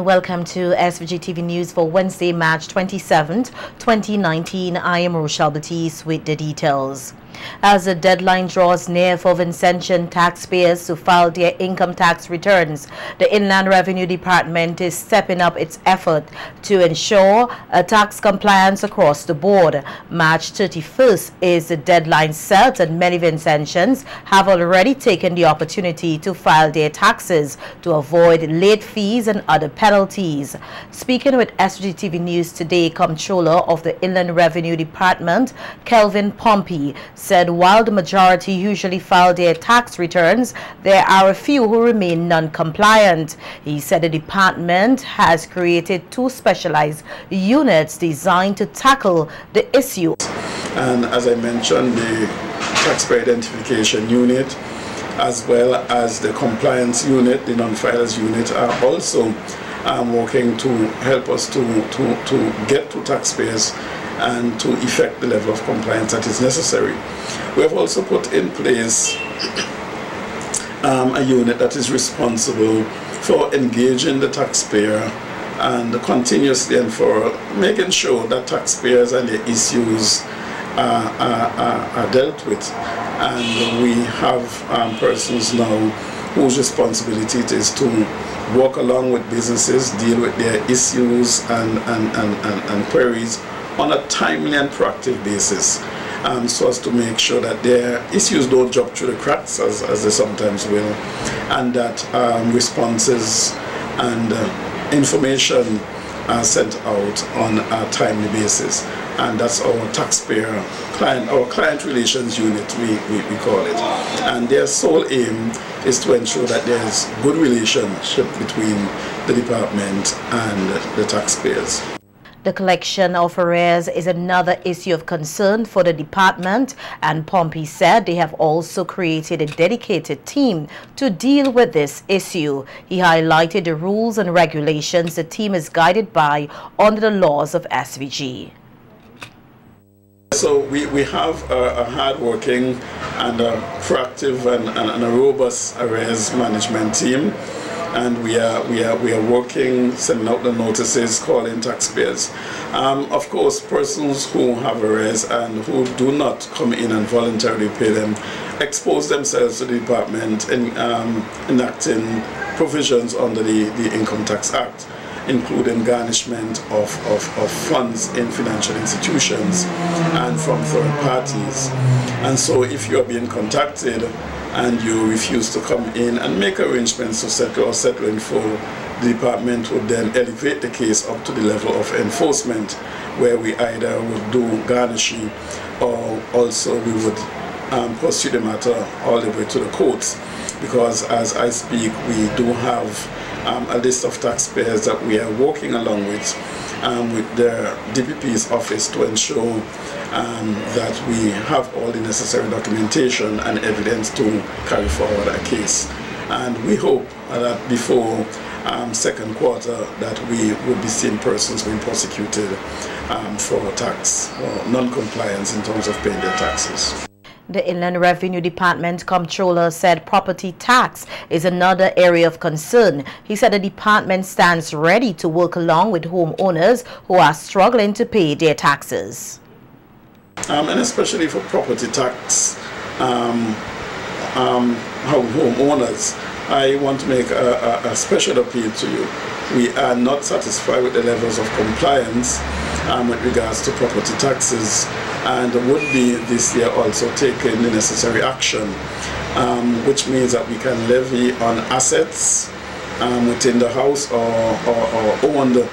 Welcome to SVG-TV News for Wednesday, March 27th, 2019. I am Rochelle Batiste with the details. As the deadline draws near for Vincentian taxpayers to file their income tax returns, the Inland Revenue Department is stepping up its effort to ensure tax compliance across the board. March 31st is the deadline set, and many Vincentians have already taken the opportunity to file their taxes to avoid late fees and other penalties. Speaking with SVG-TV News today, Comptroller of the Inland Revenue Department, Kelvin Pompey, said while the majority usually file their tax returns, there are a few who remain non-compliant. He said the department has created 2 specialized units designed to tackle the issue. And as I mentioned, the taxpayer identification unit as well as the compliance unit, the non-filers unit, are also working to help us to get to taxpayers and to effect the level of compliance that is necessary. We have also put in place a unit that is responsible for engaging the taxpayer and continuously and for making sure that taxpayers and their issues are dealt with. And we have persons now whose responsibility it is to walk along with businesses, deal with their issues and queries on a timely and proactive basis, so as to make sure that their issues don't drop through the cracks as they sometimes will, and that responses and information are sent out on a timely basis. And that's our client relations unit, we call it. And their sole aim is to ensure that there's good relationship between the department and the taxpayers. The collection of arrears is another issue of concern for the department, and Pompey said they have also created a dedicated team to deal with this issue. He highlighted the rules and regulations the team is guided by under the laws of SVG. So we have a hard-working and a proactive and a robust arrears management team. And we are working, sending out the notices, calling taxpayers. Of course, persons who have arrears and who do not come in and voluntarily pay them expose themselves to the department in enacting provisions under the Income Tax Act, including garnishment of funds in financial institutions and from third parties. And so if you are being contacted and you refuse to come in and make arrangements to settle or settle in full, the department would then elevate the case up to the level of enforcement, where we either would do garnishing or also we would pursue the matter all the way to the courts. Because as I speak, we do have a list of taxpayers that we are working along with the DPP's office to ensure that we have all the necessary documentation and evidence to carry forward a case. And we hope that before second quarter that we will be seeing persons being prosecuted for tax or non-compliance in terms of paying their taxes. The Inland Revenue Department Comptroller said property tax is another area of concern. He said the department stands ready to work along with homeowners who are struggling to pay their taxes. And especially for property tax homeowners, I want to make a special appeal to you. We are not satisfied with the levels of compliance with regards to property taxes, and would be this year also taking the necessary action, which means that we can levy on assets within the house or owned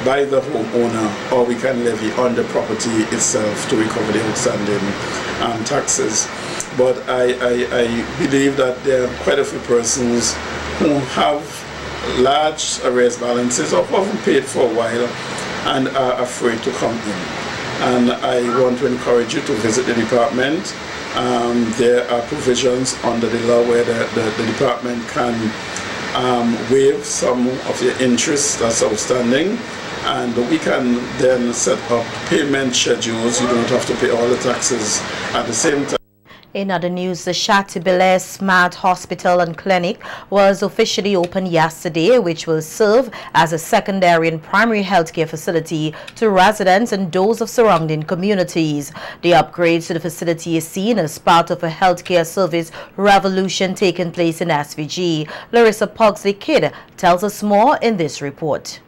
by the homeowner, or we can levy on the property itself to recover the outstanding taxes. But I believe that there are quite a few persons who have large arrears balances or haven't paid for a while and are afraid to come in. And I want to encourage you to visit the department. There are provisions under the law where the department can waive some of the interest that's outstanding, and we can then set up payment schedules. You don't have to pay all the taxes at the same time. In other news, the Chatibele Smart Hospital and Clinic was officially opened yesterday, which will serve as a secondary and primary healthcare facility to residents and those of surrounding communities. The upgrades to the facility is seen as part of a healthcare service revolution taking place in SVG. Larissa Pugsley-Kidd tells us more in this report.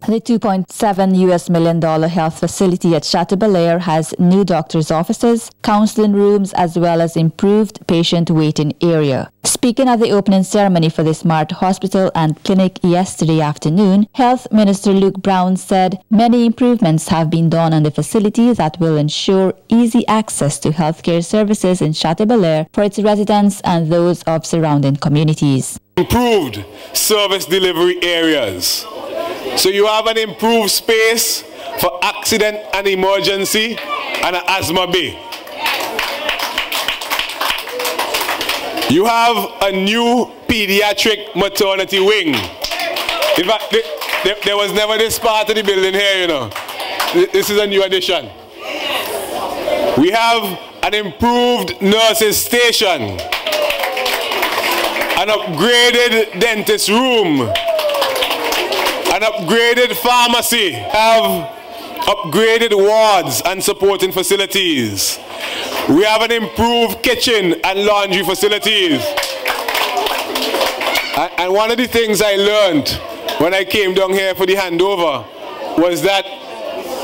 The $2.7 million health facility at Chatibele has new doctors' offices, counseling rooms, as well as improved patient waiting area. Speaking at the opening ceremony for the Smart Hospital and Clinic yesterday afternoon, Health Minister Luke Brown said many improvements have been done on the facility that will ensure easy access to healthcare services in Chatibele for its residents and those of surrounding communities. Improved service delivery areas. So you have an improved space for accident and emergency and an asthma bay. You have a new pediatric maternity wing. In fact, there was never this part of the building here, you know. This is a new addition. We have an improved nurses station, an upgraded dentist room, an upgraded pharmacy, have upgraded wards and supporting facilities. We have an improved kitchen and laundry facilities. And one of the things I learned when I came down here for the handover was that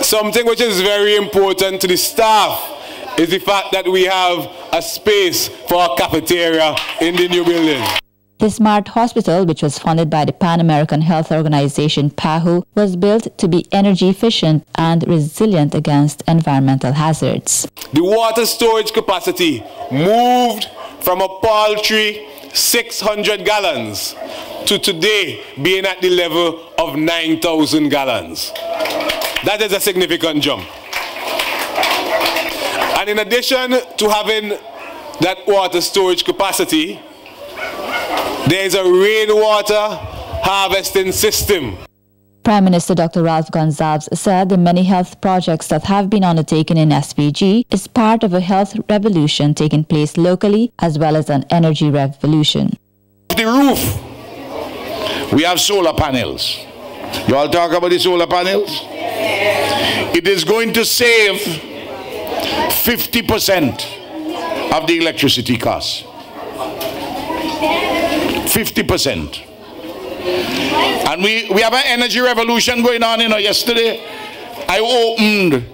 something which is very important to the staff is the fact that we have a space for a cafeteria in the new building. The Smart Hospital, which was funded by the Pan-American Health Organization PAHO, was built to be energy efficient and resilient against environmental hazards. The water storage capacity moved from a paltry 600 gallons to today being at the level of 9,000 gallons. That is a significant jump. And in addition to having that water storage capacity, there is a rainwater harvesting system. Prime Minister Dr. Ralph Gonsalves said the many health projects that have been undertaken in SVG is part of a health revolution taking place locally as well as an energy revolution. The roof, we have solar panels. You all talk about the solar panels? It is going to save 50% of the electricity costs. 50%. And we have an energy revolution going on. You know, yesterday I opened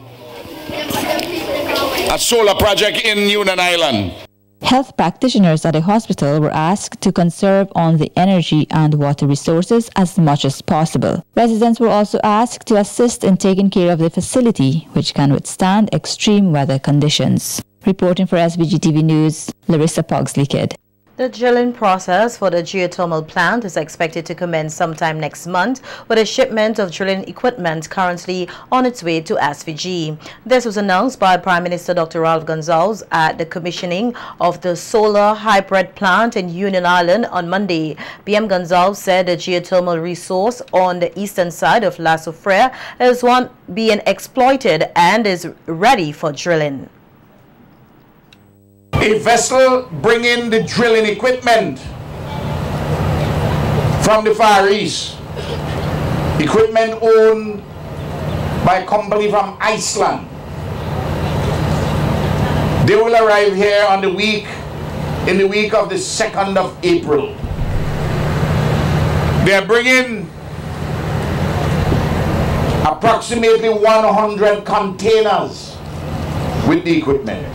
a solar project in Union Island. Health practitioners at the hospital were asked to conserve on the energy and water resources as much as possible. Residents were also asked to assist in taking care of the facility, which can withstand extreme weather conditions. Reporting for SVGTV News, Larissa Pugsley-Kidd. The drilling process for the geothermal plant is expected to commence sometime next month, with a shipment of drilling equipment currently on its way to SVG. This was announced by Prime Minister Dr. Ralph Gonsalves at the commissioning of the solar hybrid plant in Union Island on Monday. PM Gonsalves said the geothermal resource on the eastern side of La Soufrière is one being exploited and is ready for drilling. A vessel bringing the drilling equipment from the Far East, equipment owned by a company from Iceland. They will arrive here in the week of the 2nd of April. They are bringing approximately 100 containers with the equipment.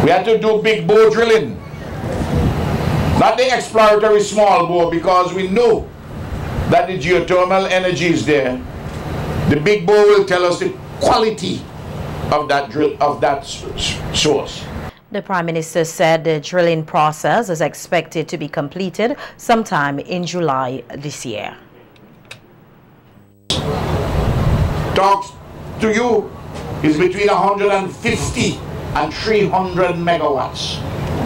We had to do big bore drilling, not the exploratory small bore, because we know that the geothermal energy is there. The big bore will tell us the quality of that source. The Prime Minister said the drilling process is expected to be completed sometime in July this year. Talks to you is between 150 and 300 megawatts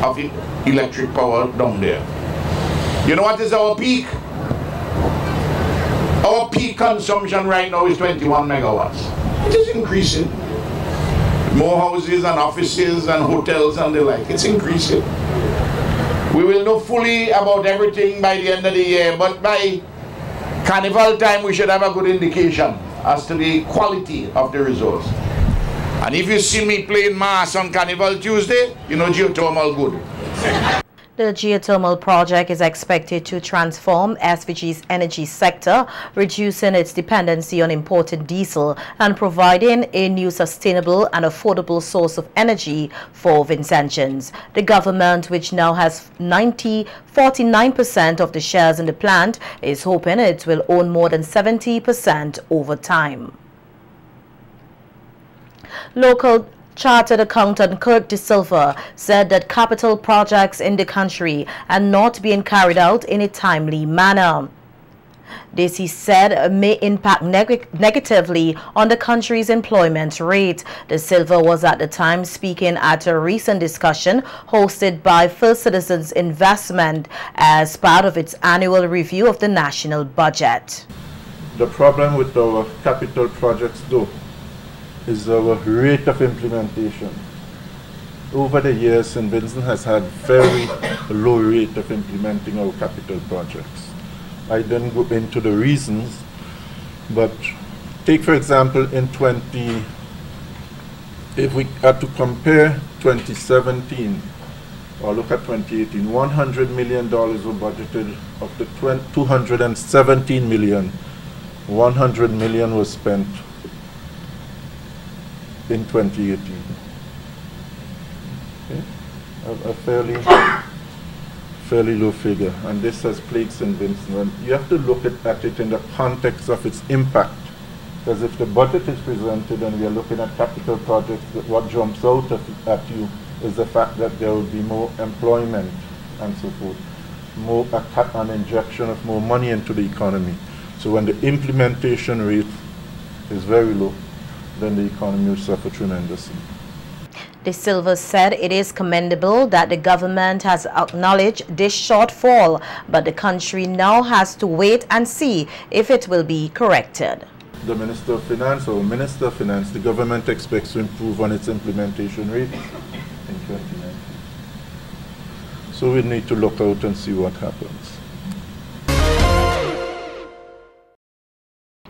of electric power down there. You know what is our peak? Our peak consumption right now is 21 megawatts. It is increasing. more houses and offices and hotels and the like. It's increasing. We will know fully about everything by the end of the year, but by Carnival time we should have a good indication as to the quality of the resource. And if you see me playing mass on Carnival Tuesday, you know geothermal good. The geothermal project is expected to transform SVG's energy sector, reducing its dependency on imported diesel and providing a new sustainable and affordable source of energy for Vincentians. The government, which now has 49% of the shares in the plant, is hoping it will own more than 70% over time. Local Chartered accountant Kirk De Silva said that capital projects in the country are not being carried out in a timely manner. This, he said, may impact negatively on the country's employment rate. De Silva was at the time speaking at a recent discussion hosted by First Citizens Investment as part of its annual review of the national budget. The problem with our capital projects, though, is our rate of implementation. Over the years, St. Vincent has had very low rate of implementing our capital projects. I didn't go into the reasons, but take for example if we had to compare 2017 or look at 2018, $100 million were budgeted. Of the 217 million, 100 million was spent in 2018. Okay? A fairly low figure, and this has plagued St. Vincent. And you have to look at it in the context of its impact, because if the budget is presented and we are looking at capital projects, what jumps out at you is the fact that there will be more employment and so forth, an injection of more money into the economy. So when the implementation rate is very low, then the economy will suffer tremendously. De Silva said it is commendable that the government has acknowledged this shortfall, but the country now has to wait and see if it will be corrected. The Minister of Finance, or Minister of Finance, the government expects to improve on its implementation rate in 2019. So we need to look out and see what happens.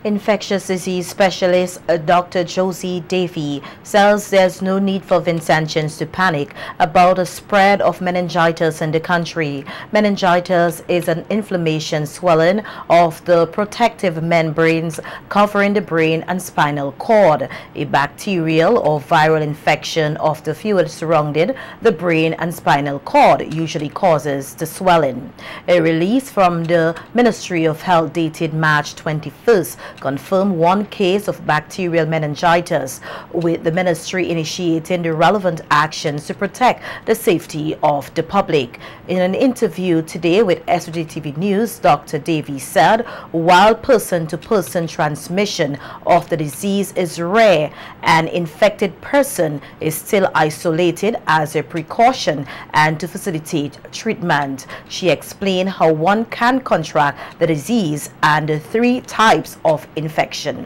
Infectious disease specialist Dr. Josie Davey says there's no need for Vincentians to panic about the spread of meningitis in the country. Meningitis is an inflammation swelling of the protective membranes covering the brain and spinal cord. A bacterial or viral infection of the fluid surrounding the brain and spinal cord usually causes the swelling. A release from the Ministry of Health dated March 21st confirmed one case of bacterial meningitis, with the ministry initiating the relevant actions to protect the safety of the public. In an interview today with SVGTV News, Dr. Davey said while person-to-person transmission of the disease is rare, an infected person is still isolated as a precaution and to facilitate treatment. She explained how one can contract the disease and the 3 types of infection.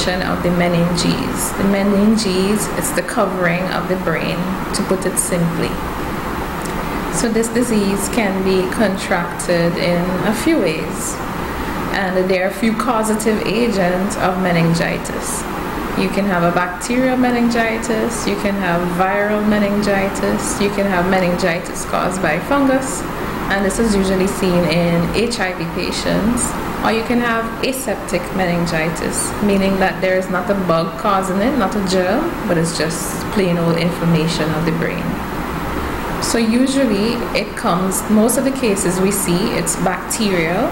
Of the meninges. The meninges is the covering of the brain, to put it simply. So this disease can be contracted in a few ways, and there are a few causative agents of meningitis. You can have a bacterial meningitis, you can have viral meningitis, you can have meningitis caused by fungus, and this is usually seen in HIV patients. Or you can have aseptic meningitis, meaning that there is not a bug causing it, not a germ, but it's just plain old inflammation of the brain. So usually it comes, most of the cases we see, it's bacterial,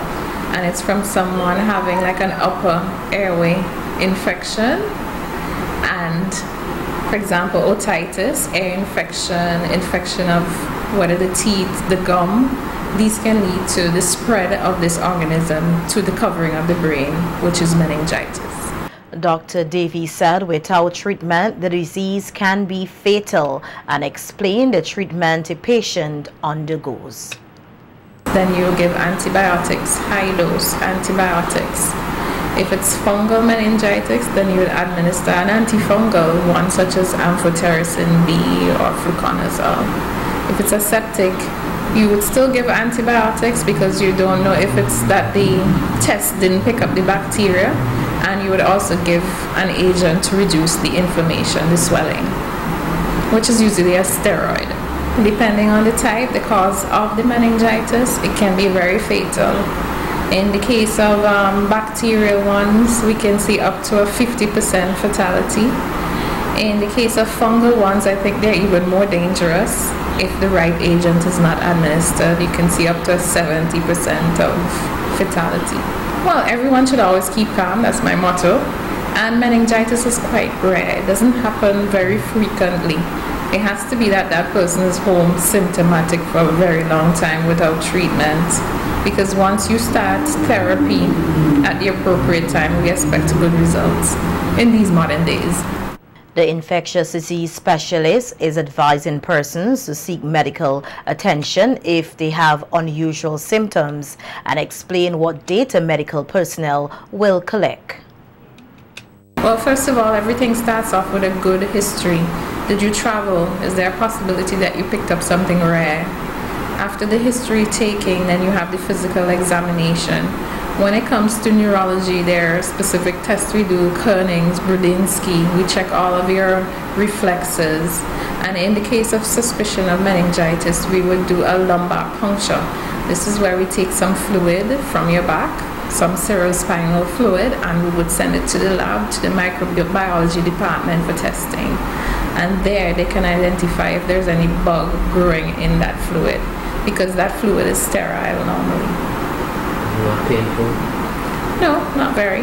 and it's from someone having like an upper airway infection, and for example, otitis, ear infection, infection of whether the teeth, the gum. These can lead to the spread of this organism to the covering of the brain, which is meningitis. Dr. Davey said without treatment, the disease can be fatal, and explained the treatment a patient undergoes. Then you give antibiotics, high dose antibiotics. If it's fungal meningitis, then you would administer an antifungal, one such as amphotericin B or fluconazole. If it's a septic, you would still give antibiotics because you don't know if it's that the test didn't pick up the bacteria, and you would also give an agent to reduce the inflammation, the swelling, which is usually a steroid. Depending on the type, the cause of the meningitis, it can be very fatal. In the case of bacterial ones, we can see up to a 50% fatality. In the case of fungal ones, I think they're even more dangerous. If the right agent is not administered, you can see up to 70% of fatality. Well, everyone should always keep calm, that's my motto. And meningitis is quite rare. It doesn't happen very frequently. It has to be that that person is home symptomatic for a very long time without treatment. Because once you start therapy at the appropriate time, we expect good results in these modern days. The infectious disease specialist is advising persons to seek medical attention if they have unusual symptoms and explain what data medical personnel will collect. Well, first of all, everything starts off with a good history. Did you travel? Is there a possibility that you picked up something rare? After the history taking, then you have the physical examination. When it comes to neurology, there are specific tests we do, Kerning's, Brudinsky. We check all of your reflexes. And in the case of suspicion of meningitis, we would do a lumbar puncture. This is where we take some fluid from your back, some cerebrospinal fluid, and we would send it to the lab, to the microbiology department for testing. And there they can identify if there's any bug growing in that fluid, because that fluid is sterile normally. Not painful? No, not very.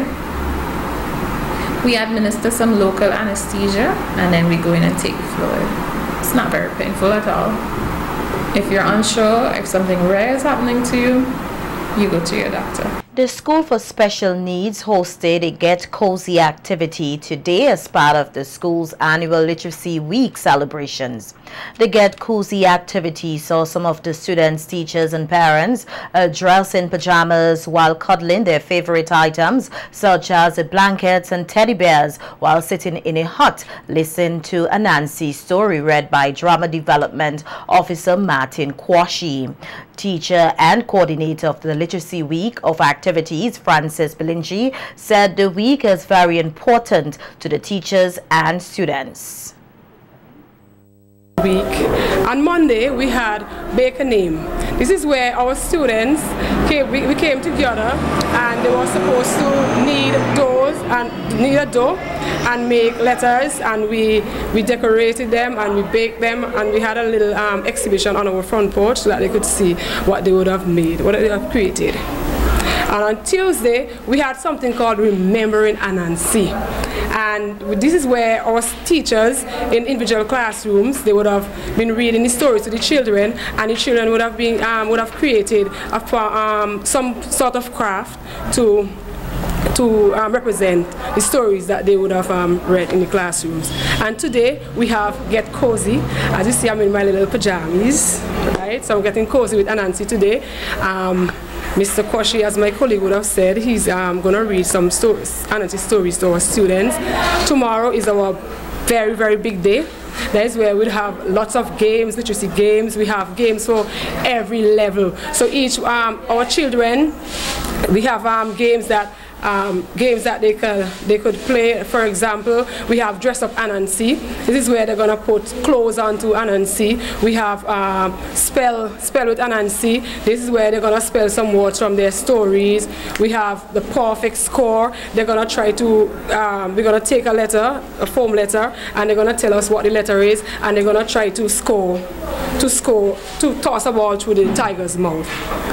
We administer some local anesthesia and then we go in and take the fluid. It's not very painful at all. If you're unsure if something rare is happening to you, you go to your doctor. The School for Special Needs hosted a Get Cozy activity today as part of the school's annual Literacy Week celebrations. The Get Cozy activity saw some of the students, teachers and parents dress in pajamas while cuddling their favorite items such as blankets and teddy bears while sitting in a hut listening to a Nancy story read by Drama Development Officer Martin Kwashi. Teacher and coordinator of the Literacy Week of Activities, Francis Belingi, said the week is very important to the teachers and students. On Monday we had Bake a Name. This is where our students we came together and they were supposed to knead a dough and make letters, and we decorated them and we baked them, and we had a little exhibition on our front porch so that they could see what they would have made, what they have created. And on Tuesday, we had something called Remembering Anansi. And this is where our teachers in individual classrooms, they would have been reading the stories to the children, and the children would have created some sort of craft to represent the stories that they would have read in the classrooms. And today we have Get Cozy. As you see, I'm in my little pajamas, right? So I'm getting cozy with Anansi today. Mr. Koshi, as my colleague would have said, he's going to read some stories, Anansi stories to our students. Tomorrow is our very, very big day. That is where we'll have lots of games, literacy games. We have games for every level. So each, our children, we have games that they could play. For example, we have Dress Up Anansi. This is where they're gonna put clothes onto Anansi. We have spell with Anansi. This is where they're gonna spell some words from their stories. We have the perfect score. They're gonna try to we're gonna take a letter, a foam letter, and they're gonna tell us what the letter is, and they're gonna try to toss a ball through the tiger's mouth.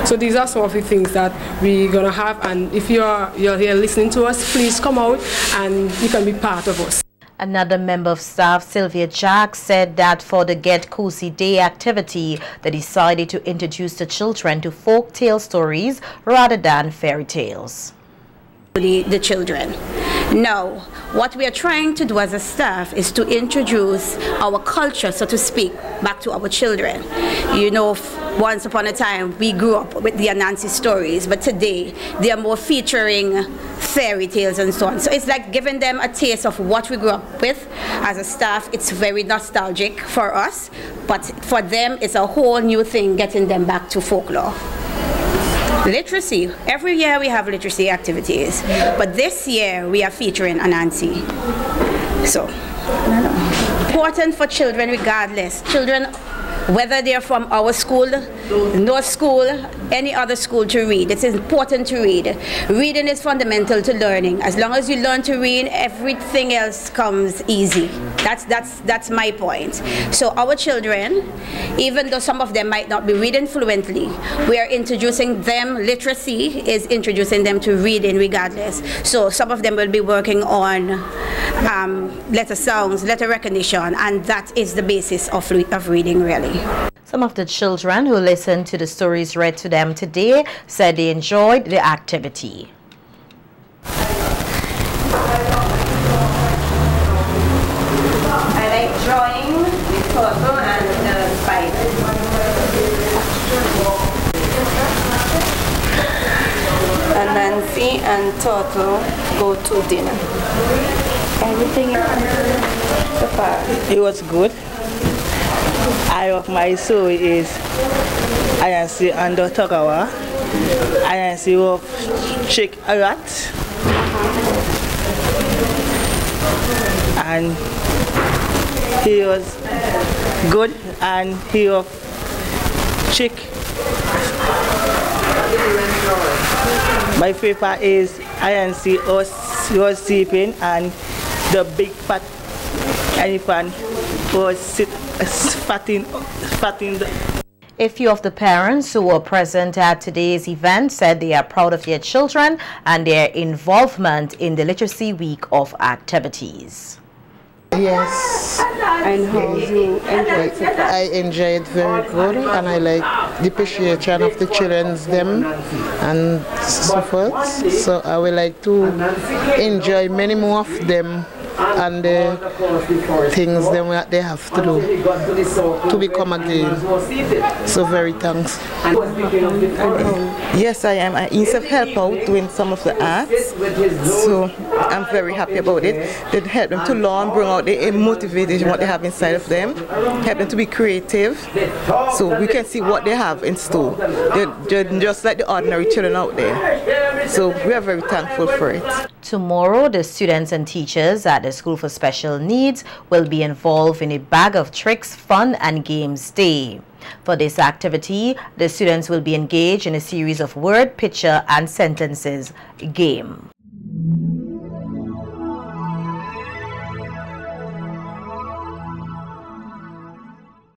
So these are some of the things that we're gonna have, and if you're here listening to us, please come out and you can be part of us. Another member of staff, Sylvia Jack, said that for the Get Cozy Day activity, they decided to introduce the children to folk tale stories rather than fairy tales. The children. Now, what we are trying to do as a staff is to introduce our culture, so to speak, back to our children. You know, once upon a time we grew up with the Anansi stories, but today they are more featuring fairy tales and so on. So it's like giving them a taste of what we grew up with as a staff. It's very nostalgic for us, but for them it's a whole new thing, getting them back to folklore. Literacy. Every year we have literacy activities, but this year we are featuring Anansi. So, important for children regardless. Children, whether they're from our school, no school, any other school, to read. It's important to read. Reading is fundamental to learning. As long as you learn to read, everything else comes easy. That's my point. So our children, even though some of them might not be reading fluently, we are introducing them, literacy is introducing them to reading regardless. So some of them will be working on letter sounds, letter recognition, and that is the basis of reading really. Some of the children who listened to the stories read to them today said they enjoyed the activity. I like drawing, photo, and Bible. And Nancy and Toto go to dinner. Everything so far. It was good. Eye of my soul is Ayansi under Togawa. Ayansi of Chick Arat. And he was good, and he of Chick. My favorite is Ayansi was sleeping, and the big fat elephant was fatting. A few of the parents who were present at today's event said they are proud of their children and their involvement in the Literacy Week of activities. Yes, And how you enjoy it? I enjoy it very good, and I like the appreciation of the children's them and so forth. So I would like to enjoy many more of them and the things them that they have to do to become again. So very thanks. Yes, I am. I used to help out doing some of the arts, so I'm very happy about it. It help them to learn, bring out the motivation what they have inside of them, help them to be creative, so we can see what they have in store. They're just like the ordinary children out there. So we are very thankful for it. Tomorrow, the students and teachers at the School for Special Needs will be involved in a Bag of Tricks Fun and Games Day. For this activity, the students will be engaged in a series of word, picture, and sentences game.